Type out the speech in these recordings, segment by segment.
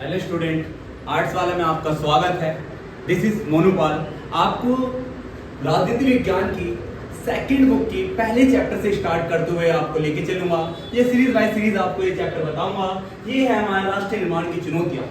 Hello student, arts वाले में आपका स्वागत है। This is Monupal. आपको राजनीति विज्ञान की सेकंड बुक की पहले चैप्टर से स्टार्ट करते हुए आपको लेके चलूंगा। ये सीरीज बाय सीरीज आपको ये चैप्टर बताऊंगा। ये है हमारा राष्ट्रीय निर्माण की चुनौतियां।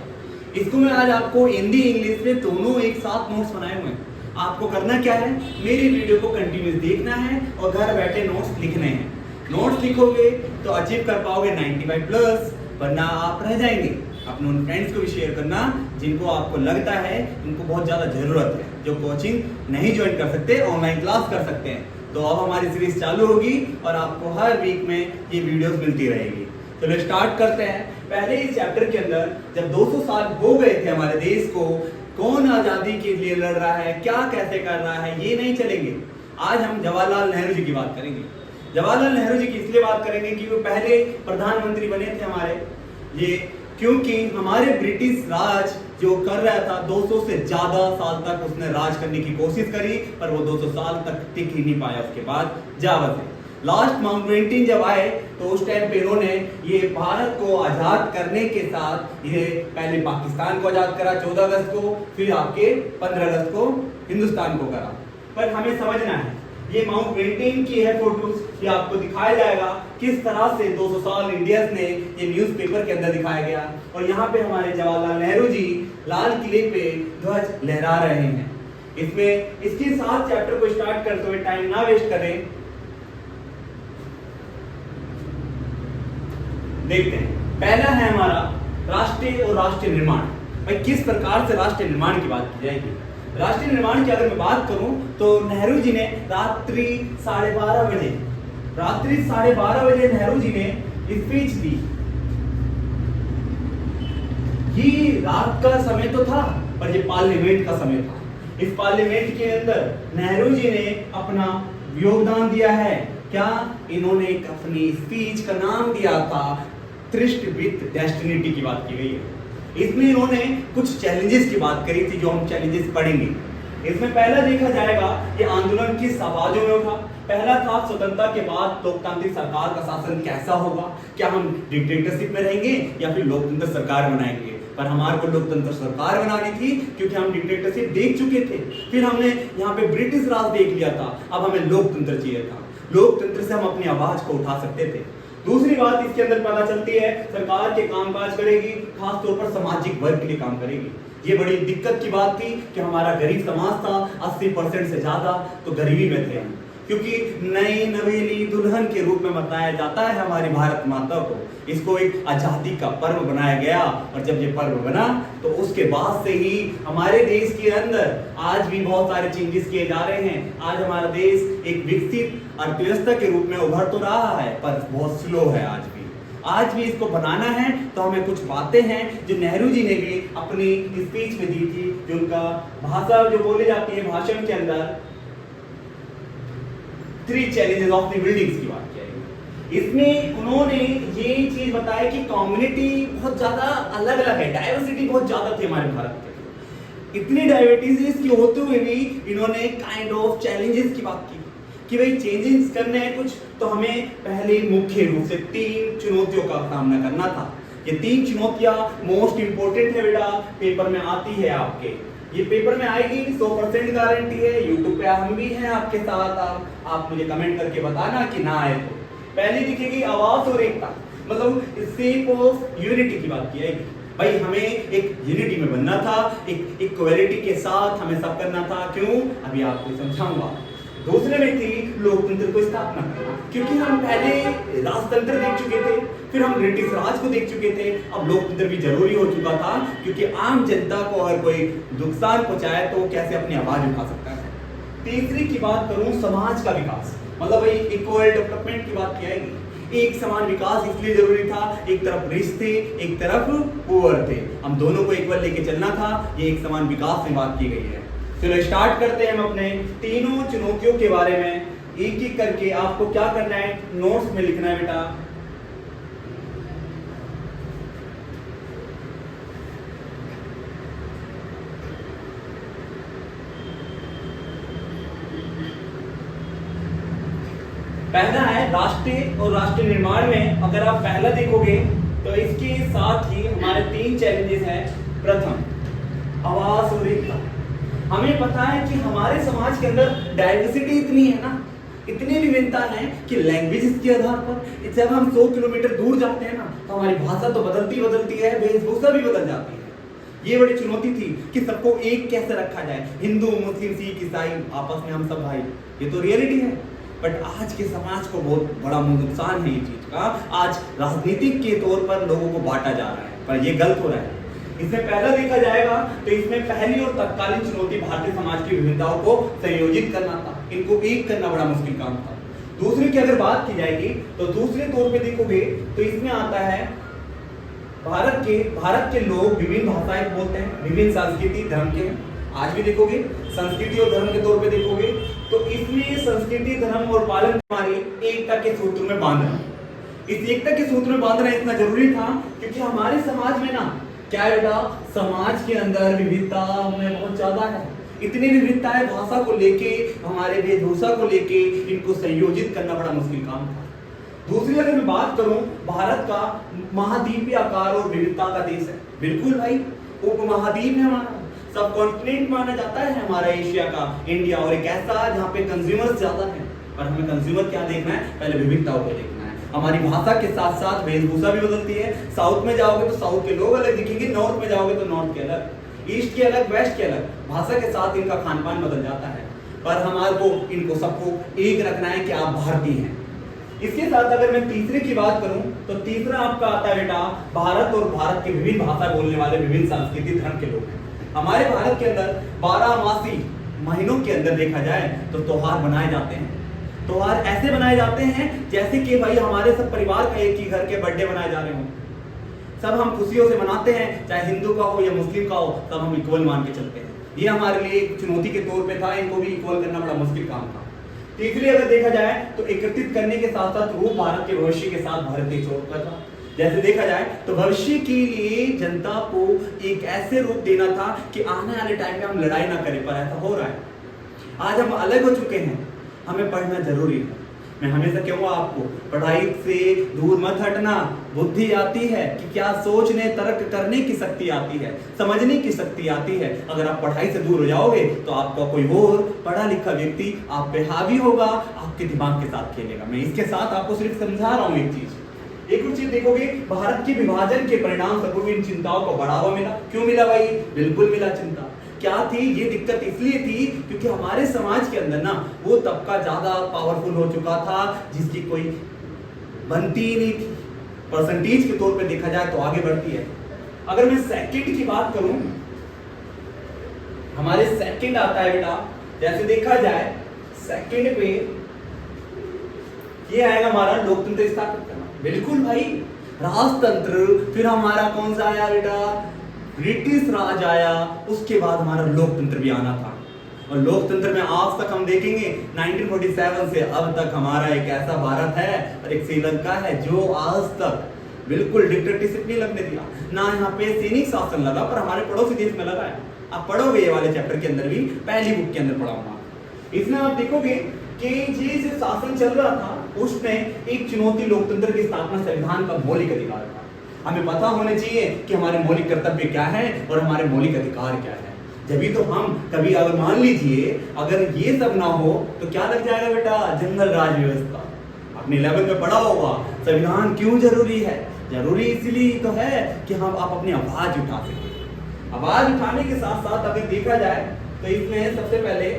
इसको मैं आज आपको हिंदी इंग्लिश में दोनों एक साथ नोट्स बनाए हुए हैं। आपको करना क्या है, मेरी वीडियो को कंटिन्यूस देखना है और घर बैठे नोट्स लिखने हैं। नोट्स लिखोगे तो अचीव कर पाओगे 95 प्लस, वरना आप रह जाएंगे। अपने उन फ्रेंड्स को भी शेयर करना जिनको आपको लगता है उनको बहुत ज़्यादा ज़रूरत है, जो कोचिंग नहीं ज्वाइन कर सकते, ऑनलाइन क्लास कर सकते हैं। तो अब हमारी सीरीज चालू होगी और आपको हर वीक में ये वीडियोस मिलती रहेगी। चलो स्टार्ट करते हैं। पहले इस चैप्टर के अंदर जब 200 साल हो गए थे हमारे देश को, कौन आज़ादी के लिए लड़ रहा है, क्या कैसे कर रहा है, ये नहीं चलेंगे। आज हम जवाहरलाल नेहरू जी की बात करेंगे। जवाहरलाल नेहरू जी की इसलिए बात करेंगे कि वो पहले प्रधानमंत्री बने थे हमारे, ये क्योंकि हमारे ब्रिटिश राज जो कर रहा था 200 से ज्यादा साल तक उसने राज करने की कोशिश करी, पर वो 200 साल तक टिक ही नहीं पाया। उसके बाद जावा थे। लास्ट माउंटबेटन जब आए तो उस टाइम पे इन्होंने ये भारत को आजाद करने के साथ ये पहले पाकिस्तान को आजाद करा 14 अगस्त को, फिर आपके 15 अगस्त को हिंदुस्तान को करा। पर हमें समझना है, ये माउंटबेटन की है फोटोज, ये आपको दिखाया जाएगा किस तरह से 200 साल इंडियंस ने ये न्यूज़पेपर के अंदर दिखाया गया। और यहाँ पे हमारे जवाहरलाल नेहरू जी लाल किले पे ध्वज लहरा रहे हैं। इसमें इसके साथ चैप्टर को स्टार्ट करते हुए टाइम ना वेस्ट करें, देखते हैं। पहला है हमारा राष्ट्रीय और राष्ट्रीय निर्माण। भाई किस प्रकार से राष्ट्रीय निर्माण की बात की जाएगी। राष्ट्रीय निर्माण की अगर मैं बात करूं तो नेहरू जी ने रात्रि 12:30 बजे नेहरू जी ने स्पीच दी। ये रात का समय तो था, पर ये पार्लियामेंट का समय था। इस पार्लियामेंट के अंदर नेहरू जी ने अपना योगदान दिया है। क्या इन्होंने एक अपनी स्पीच का नाम दिया था त्रिष्ट विद डेस्टिनी की बात की गई है। इसमें इन्होंने कुछ चैलेंजेस की बात करी थी, जो हम चैलेंजेस पढ़ेंगे। इसमें पहला देखा जाएगा ये आंदोलन किस आवाजों में उठा। पहला था स्वतंत्रता के बाद लोकतांत्रिक सरकार का शासन कैसा होगा, क्या हम डिक्टेटरशिप में रहेंगे या फिर लोकतंत्र सरकार बनाएंगे। पर हमारे को लोकतंत्र सरकार बनानी थी क्योंकि हम डिक्टेटरशिप देख चुके थे, फिर हमने यहाँ पे ब्रिटिश राज देख लिया था, अब हमें लोकतंत्र चाहिए था। लोकतंत्र से हम अपनी आवाज को उठा सकते थे। दूसरी बात इसके अंदर पता चलती है, सरकार के कामकाज करेगी, खास तौर पर सामाजिक वर्ग के लिए काम करेगी। ये बड़ी दिक्कत की बात थी कि हमारा गरीब समाज था, 80% से ज्यादा तो गरीबी में थे हम, क्योंकि नई नवेली दुल्हन के रूप में बताया जाता है हमारी भारत माता को। इसको एक आजादी का पर्व बनाया गया, और जब ये पर्व बना तो उसके बाद से ही हमारे देश के अंदर आज भी बहुत सारे चेंजेस किए जा रहे हैं। आज हमारा देश एक विकसित अर्थव्यवस्था के रूप में उभर तो रहा है, पर बहुत स्लो है। आज भी इसको बनाना है तो हमें कुछ बातें हैं जो नेहरू जी ने भी अपनी स्पीच में दी थी, जो उनका भाषा जो बोली जाती है भाषण के अंदर 3 चैलेंजेस ऑफ द बिल्डिंग्स की बात की। इसमें उन्होंने ये चीज बताया कि कम्युनिटी बहुत ज्यादा अलग अलग है, डाइवर्सिटी बहुत ज्यादा थी हमारे भारत के। इतनी डाइवर्सिटीज की होते हुए भी इन्होंने काइंड ऑफ चैलेंजेस की बात की कि भाई चेंजेस करने हैं कुछ, तो हमें पहले मुख्य रूप से 3 चुनौतियों का सामना करना था। ये 3 चुनौतियां मोस्ट इंपोर्टेंट है बेटा, पेपर में आती है आपके। ये पेपर में आएगी, 100% गारंटी है। यूट्यूब पे हम भी हैं आपके साथ, आप मुझे कमेंट करके बताना कि ना आए तो। पहली दिखेगी आवाज और एकता, मतलब शेप ऑफ यूनिटी की बात की जाएगी। भाई हमें एक यूनिटी में बनना था, एक इक्वालिटी के साथ हमें सब करना था। क्यों, अभी आपको समझाऊंगा। दूसरे में थी लोकतंत्र को स्थापना करना, क्योंकि हम पहले राजतंत्र देख चुके थे, फिर हम ब्रिटिश राज को देख चुके थे, अब लोकतंत्र भी जरूरी हो चुका था, क्योंकि आम जनता को अगर कोई नुकसान पहुंचाए तो कैसे अपनी आवाज उठा सकता है। तीसरी की बात करूं, समाज का विकास, मतलब भाई इक्वल डेवलपमेंट की बात की जाएगी। एक समान विकास इसलिए जरूरी था, एक तरफ रिच थे, एक तरफ पुअर थे, हम दोनों को इक्वल लेके चलना था। ये एक समान विकास में बात की गई है। चलो स्टार्ट करते हैं हम अपने तीनों चुनौतियों के बारे में एक एक करके। आपको क्या करना है, नोट्स में लिखना है बेटा। पहला है राष्ट्रीय और राष्ट्रीय निर्माण में अगर आप पहला देखोगे तो इसके साथ ही हमारे 3 चैलेंजेस हैं। प्रथम, आवास और एकता। हमें पता है कि हमारे समाज के अंदर डाइवर्सिटी इतनी है ना, इतनी विविधता है कि लैंग्वेज के आधार पर जब हम 100 किलोमीटर दूर जाते हैं ना, तो हमारी भाषा तो बदलती है, वेशभूषा भी बदल जाती है। ये बड़ी चुनौती थी कि सबको एक कैसे रखा जाए, हिंदू, मुस्लिम, सिख, ईसाई, आपस में हम सब भाई। ये तो रियलिटी है, बट आज के समाज को बहुत बड़ा नुकसान है ये चीज का। आज राजनीतिक के तौर पर लोगों को बांटा जा रहा है, पर ये गलत हो रहा है। इसमें पहला देखा जाएगा तो इसमें पहली और तत्कालीन चुनौती भारतीय समाज की विभिन्नताओं को संयोजित करना था। इनको एक करना बड़ा मुश्किल काम था। दूसरे की अगर बात की जाएगी तो दूसरे तौर पे देखोगे तो इसमें आता है भारत के लोग विभिन्न भाषाएं बोलते हैं, विभिन्न संस्कृति धर्म के हैं। आज भी देखोगे संस्कृति और धर्म के तौर पे देखोगे तो इसमें संस्कृति, धर्म और पालन हमारी एकता के सूत्र में बांधना। इस एकता के सूत्र में बांधना इतना जरूरी था क्योंकि हमारे समाज में ना क्या है बेटा, समाज के अंदर विविधता में बहुत ज्यादा है। इतनी विविधता है, भाषा को लेके, हमारे वेशभूषा को लेके, इनको संयोजित करना बड़ा मुश्किल काम था। दूसरी अगर मैं बात करूं, भारत का महाद्वीपीय आकार और विविधता का देश है। बिल्कुल भाई, उपमहाद्वीप है हमारा, सब कॉन्टिनेंट माना जाता है हमारा एशिया का इंडिया, और एक ऐसा जहाँ पे कंज्यूमर्स ज्यादा है। पर हमें कंज्यूमर क्या देखना है, पहले विविधताओं को देखना है। हमारी भाषा के साथ साथ वेशभूषा भी बदलती है। साउथ में जाओगे तो साउथ के लोग अलग दिखेंगे, नॉर्थ में जाओगे तो नॉर्थ के अलग, ईस्ट के अलग, वेस्ट के अलग। भाषा के साथ इनका खान पान बदल जाता है, पर हमारे को इनको सबको एक रखना है कि आप भारतीय हैं। इसके साथ अगर मैं तीसरे की बात करूं तो तीसरा आपका आता है बेटा, भारत और भारत के विभिन्न भाषा बोलने वाले विभिन्न सांस्कृतिक धर्म के लोग हैं। हमारे भारत के अंदर 12 मासी महीनों के अंदर देखा जाए तो त्योहार बनाए जाते हैं। त्योहार ऐसे बनाए जाते हैं जैसे कि भाई हमारे सब परिवार का एक ही घर के बर्थडे बनाए जा रहे हों। सब हम खुशियों से मनाते हैं, चाहे हिंदू का हो या मुस्लिम का हो, सब हम इक्वल मान के चलते हैं। ये हमारे लिए एक चुनौती के तौर पे था, इनको भी इक्वल करना बड़ा मुश्किल काम था। तीसरी अगर देखा जाए तो एकत्रित करने के साथ साथ रूप भारत के भविष्य के साथ भारत एक जोड़ता था। जैसे देखा जाए तो भविष्य के लिए जनता को एक ऐसे रूप देना था कि आने वाले टाइम में हम लड़ाई ना करें, पर ऐसा हो रहा है। आज हम अलग हो चुके हैं, हमें पढ़ना जरूरी है। मैं हमेशा कहूँगा आपको, पढ़ाई से दूर मत हटना। बुद्धि आती है कि क्या सोचने, तर्क करने की शक्ति आती है, समझने की शक्ति आती है। अगर आप पढ़ाई से दूर हो जाओगे तो आपका कोई और पढ़ा लिखा व्यक्ति आप पे हावी होगा, आपके दिमाग के साथ खेलेगा। मैं इसके साथ आपको सिर्फ समझा रहा हूँ एक चीज। एक और चीज देखोगे, भारत के विभाजन के परिणाम स्वरूप इन चिंताओं को बढ़ावा मिला। क्यों मिला भाई? बिल्कुल मिला। चिंता क्या थी? ये दिक्कत इसलिए थी क्योंकि हमारे समाज के अंदर ना वो तबका ज्यादा पावरफुल हो चुका था जिसकी कोई बनती ही नहीं थी। परसेंटेज के तौर पे देखा जाए तो आगे बढ़ती है। अगर मैं सेकंड की बात करूं, हमारे सेकंड आता है बेटा, जैसे देखा जाए सेकंड पे ये आएगा हमारा लोकतंत्र स्थापित करना। बिल्कुल भाई, राजतंत्र, फिर हमारा कौन सा आया बेटा? ब्रिटिश राज आया, उसके बाद हमारा लोकतंत्र भी आना था। और लोकतंत्र में आज तक हम देखेंगे 1947 से अब तक हमारा एक ऐसा भारत है और एक श्रीलंका है जो आज तक बिल्कुल डिक्टेटरशिप नहीं लगने दिया। ना यहाँ पे सैनिक शासन लगा, पर हमारे पड़ोसी देश में लगा है। आप पढ़ोगे ये वाले चैप्टर के अंदर भी, पहली बुक के अंदर पढ़ाऊंगा। इसमें आप देखोगे कि ये जो शासन चल रहा था उसमें एक चुनौती लोकतंत्र की स्थापना संविधान का मौलिक अधिकार था। हमें पता होने चाहिए कि हमारे मौलिक कर्तव्य क्या है और हमारे मौलिक अधिकार क्या है। जब तो हम कभी अगर मान लीजिए अगर ये सब ना हो तो क्या लग जाएगा बेटा? जंगल राज व्यवस्था। आपने 11 में पढ़ा होगा संविधान क्यों जरूरी है। जरूरी इसलिए तो है कि हम आप अपनी आवाज उठा सकें। आवाज उठाने के साथ साथ अगर देखा जाए तो इसमें सबसे पहले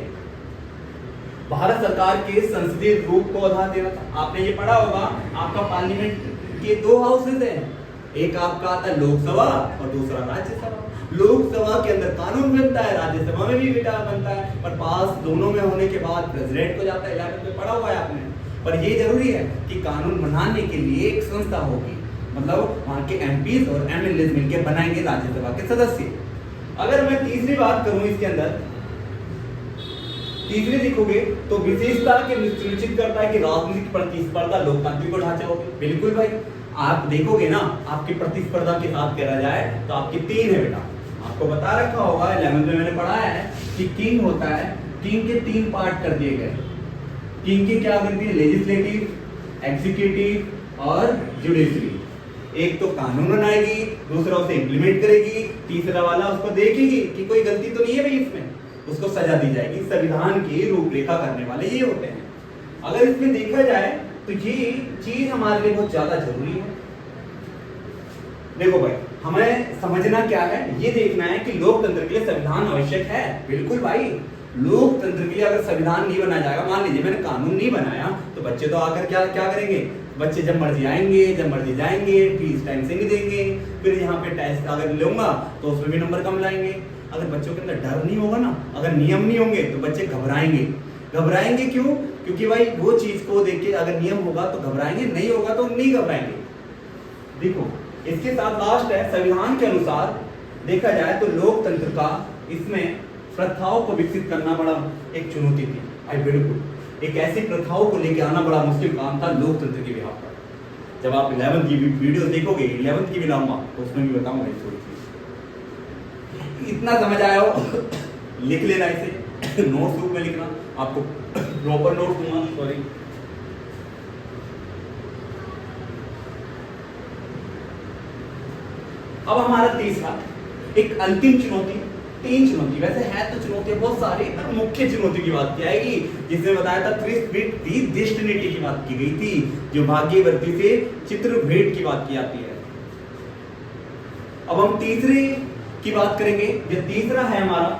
भारत सरकार के संसदीय रूप को आधार देना था। आपने ये पढ़ा होगा, आपका पार्लियामेंट के 2 हाउसेज हैं, एक आपका आता है लोकसभा और दूसरा राज्यसभा। लोकसभा के अंदर कानून बनता है, राज्यसभा में भी बेटा बनता है, पर पास दोनों में होने के बाद प्रेसिडेंट को जाता है। 11 में पढ़ा हुआ है आपने। पर ये जरूरी है कि कानून बनाने के लिए एक संस्था होगी, मतलब वहां के एमपीज और एमएलए मिलकर बनाएंगे राज्यसभा के सदस्य। अगर मैं तीसरी बात करूं इसके अंदर, तीसरी देखोगे तो विशेषता के सुनिश्चित करता है कि राजनीतिक प्रतिस्पर्धा लोकतांत्रिक ढांचा होगी। बिल्कुल भाई, आप देखोगे ना आपकी प्रतिस्पर्धा के साथ करा जाए तो आपकी 3 है बेटा। आपको बता रखा होगा 11th में मैंने पढ़ाया है कि किंग होता है, किंग के 3 पार्ट कर दिए गए। किंग की क्या करती है? लेजिस्लेटिव, एग्जीक्यूटिव और जुडिशरी। एक तो कानून बनाएगी, दूसरा उसे इम्प्लीमेंट करेगी, तीसरा वाला उसको देखेगी कि कोई गलती तो नहीं है भाई इसमें, उसको सजा दी जाएगी। संविधान की रूपरेखा करने वाले ये होते हैं। अगर इसमें देखा जाए तो ये चीज हमारे लिए बहुत ज्यादा जरूरी है। देखो भाई, हमें समझना क्या है, ये देखना है कि लोकतंत्र के लिए संविधान आवश्यक है। बिल्कुल भाई, लोकतंत्र के लिए अगर संविधान नहीं बनाया जाएगा, मान लीजिए मैंने कानून नहीं बनाया, तो बच्चे तो आकर क्या क्या करेंगे, बच्चे जब मर्जी आएंगे, जब मर्जी जाएंगे, फीस टाइम से नहीं देंगे, फिर यहाँ पे टेस्ट अगर लूंगा तो उसमें भी नंबर कम लाएंगे। अगर बच्चों के अंदर डर नहीं होगा ना, अगर नियम नहीं होंगे तो बच्चे घबराएंगे। घबराएंगे क्यों? क्योंकि भाई वो चीज को देख के अगर नियम होगा तो घबराएंगे, नहीं होगा तो नहीं घबराएंगे। देखो इसके साथ लास्ट है, संविधान के अनुसार देखा जाए तो लोकतंत्र का इसमें प्रथाओं को विकसित करना बड़ा एक चुनौती थी। आई बिल्कुल एक ऐसी प्रथाओं को लेके आना बड़ा मुश्किल काम था लोकतंत्र के बिहार पर। जब आप 11th की वीडियो देखोगे, 11th की भी लाऊंगा तो उसमें भी बताऊंगा इस थोड़ी सी। इतना समझ आया हो लिख लेना इसे, नोट्स बुक में लिखना, आपको प्रॉपर नोट दूंगा। सॉरी, अब हमारा तीसरा एक अंतिम चुनौती, 3 चुनौती वैसे है तो चुनौतियां बहुत सारी, पर मुख्य चुनौती की बात की जाएगी, जिसमें बताया था त्रिस्ट्रिटी की बात की गई थी, जो भाग्यवर्ती से चित्रभेद की बात की जाती है। अब हम तीसरे की बात करेंगे। जो तीसरा है हमारा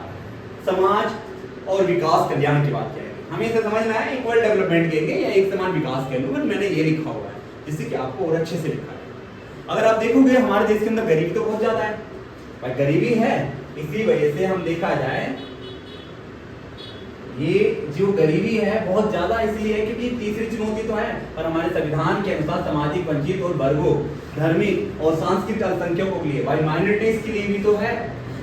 समाज और विकास कल्याण की बात करेंगे। हमें इसे समझना है, इक्वल डेवलपमेंट कहेंगे या एक समान विकास कह लो, मैंने ये लिखा हुआ है जिससे कि आपको और अच्छे से लिखा है। अगर आप देखोगे हमारे देश के अंदर गरीबी तो बहुत ज्यादा है भाई, गरीबी है, इसी वजह से हम देखा जाए ये जो गरीबी है बहुत ज्यादा इसलिए है क्योंकि तीसरी चुनौती तो है, पर हमारे संविधान के अनुसार सामाजिक वंचित और वर्गों, धार्मिक और सांस्कृतिक अल्पसंख्यकों के लिए, भाई माइनॉरिटीज के लिए भी तो है।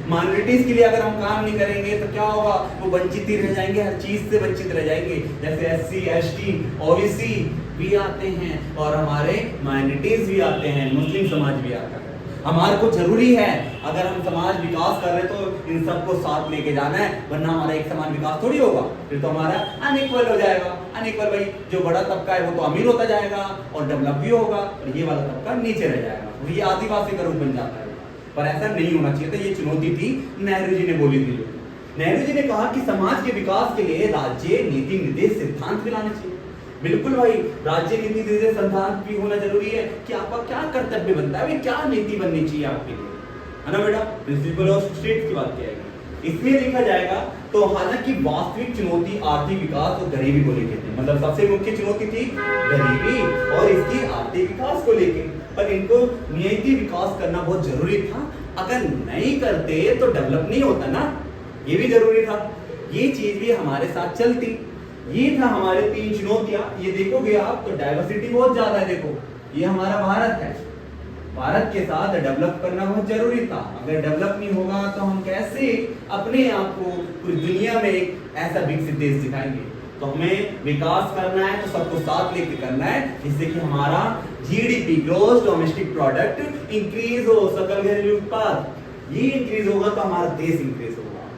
माइनॉरिटीज के लिए अगर हम काम नहीं करेंगे तो क्या होगा, वो वंचित ही रह जाएंगे, हर चीज से वंचित रह जाएंगे। जैसे SC, ST, OBC भी आते हैं और हमारे माइनॉरिटीज भी आते हैं, मुस्लिम समाज भी आता है। हमारे को जरूरी है, अगर हम समाज विकास कर रहे हैं तो इन सबको साथ लेके जाना है, वरना हमारा एक समान विकास थोड़ी होगा, फिर तो हमारा अनइक्वल हो जाएगा। अनइक्वल भाई, जो बड़ा तबका है वो तो अमीर होता जाएगा और डेवलप भी होगा, और ये वाला तबका नीचे रह जाएगा, तो ये आदिवासी का रूप बन जाता है। पर ऐसा नहीं होना चाहिए था, ये चुनौती थी, नेहरू जी ने बोली थी। नेहरू जी ने कहा कि समाज के विकास के लिए राज्य नीति निर्देश सिद्धांत भी लाने चाहिए। बिल्कुल भाई, राज्य नीति निर्देश सिद्धांत भी होना जरूरी है कि आपका क्या कर्तव्य बनता है, क्या नीति बननी चाहिए आपके लिए, है ना बेटा। प्रिंसिपल ऑफ स्टेट की बात किया जाएगी, इसमें देखा जाएगा तो हालांकि वास्तविक चुनौती आर्थिक विकास और गरीबी को लेकर थी, मतलब सबसे मुख्य चुनौती थी गरीबी और इसकी आर्थिक विकास को लेकर, पर इनको नियति विकास करना बहुत जरूरी था। अगर नहीं करते तो डेवलप नहीं होता ना, ये भी जरूरी था। ये चीज भी हमारे साथ चलती। ये था हमारे 3 चुनौतियां। ये देखोगे आप तो डाइवर्सिटी बहुत ज्यादा है। देखो ये हमारा भारत है, भारत के साथ डेवलप करना बहुत जरूरी था। अगर डेवलप नहीं होगा तो हम कैसे अपने आप को पूरी दुनिया में एक ऐसा विकसित देश दिखाएंगे। तो हमें विकास करना है तो सबको साथ लेके करना है, जिससे कि हमारा GDP gross domestic product increase हो, सकल घरेलू उत्पाद ये इंक्रीज होगा तो हमारा देश इंक्रीज होगा।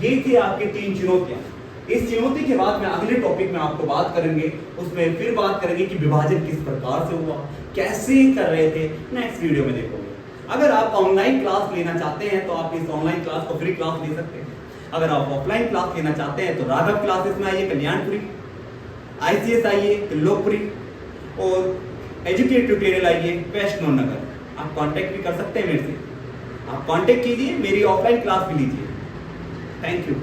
ये थी आपकी 3 चुनौतियां। इस चुनौती के बाद में अगले टॉपिक में आपको बात करेंगे, उसमें फिर बात करेंगे कि विभाजन किस प्रकार से हुआ, कैसे कर रहे थे, नेक्स्ट वीडियो में देखोगे। अगर आप ऑनलाइन क्लास लेना चाहते हैं तो आप इस ऑनलाइन क्लास को फ्री क्लास ले सकते हैं। अगर आप ऑफलाइन क्लास लेना चाहते हैं तो राघव क्लासेस में आइए, कल्याणपुरी, ICS आइए त्रिलोकपुरी, और एजुकेट ट्यूटोरियल आइए वैष्णव नगर। आप कांटेक्ट भी कर सकते हैं मेरे से, आप कांटेक्ट कीजिए, मेरी ऑफलाइन क्लास भी लीजिए। Thank you.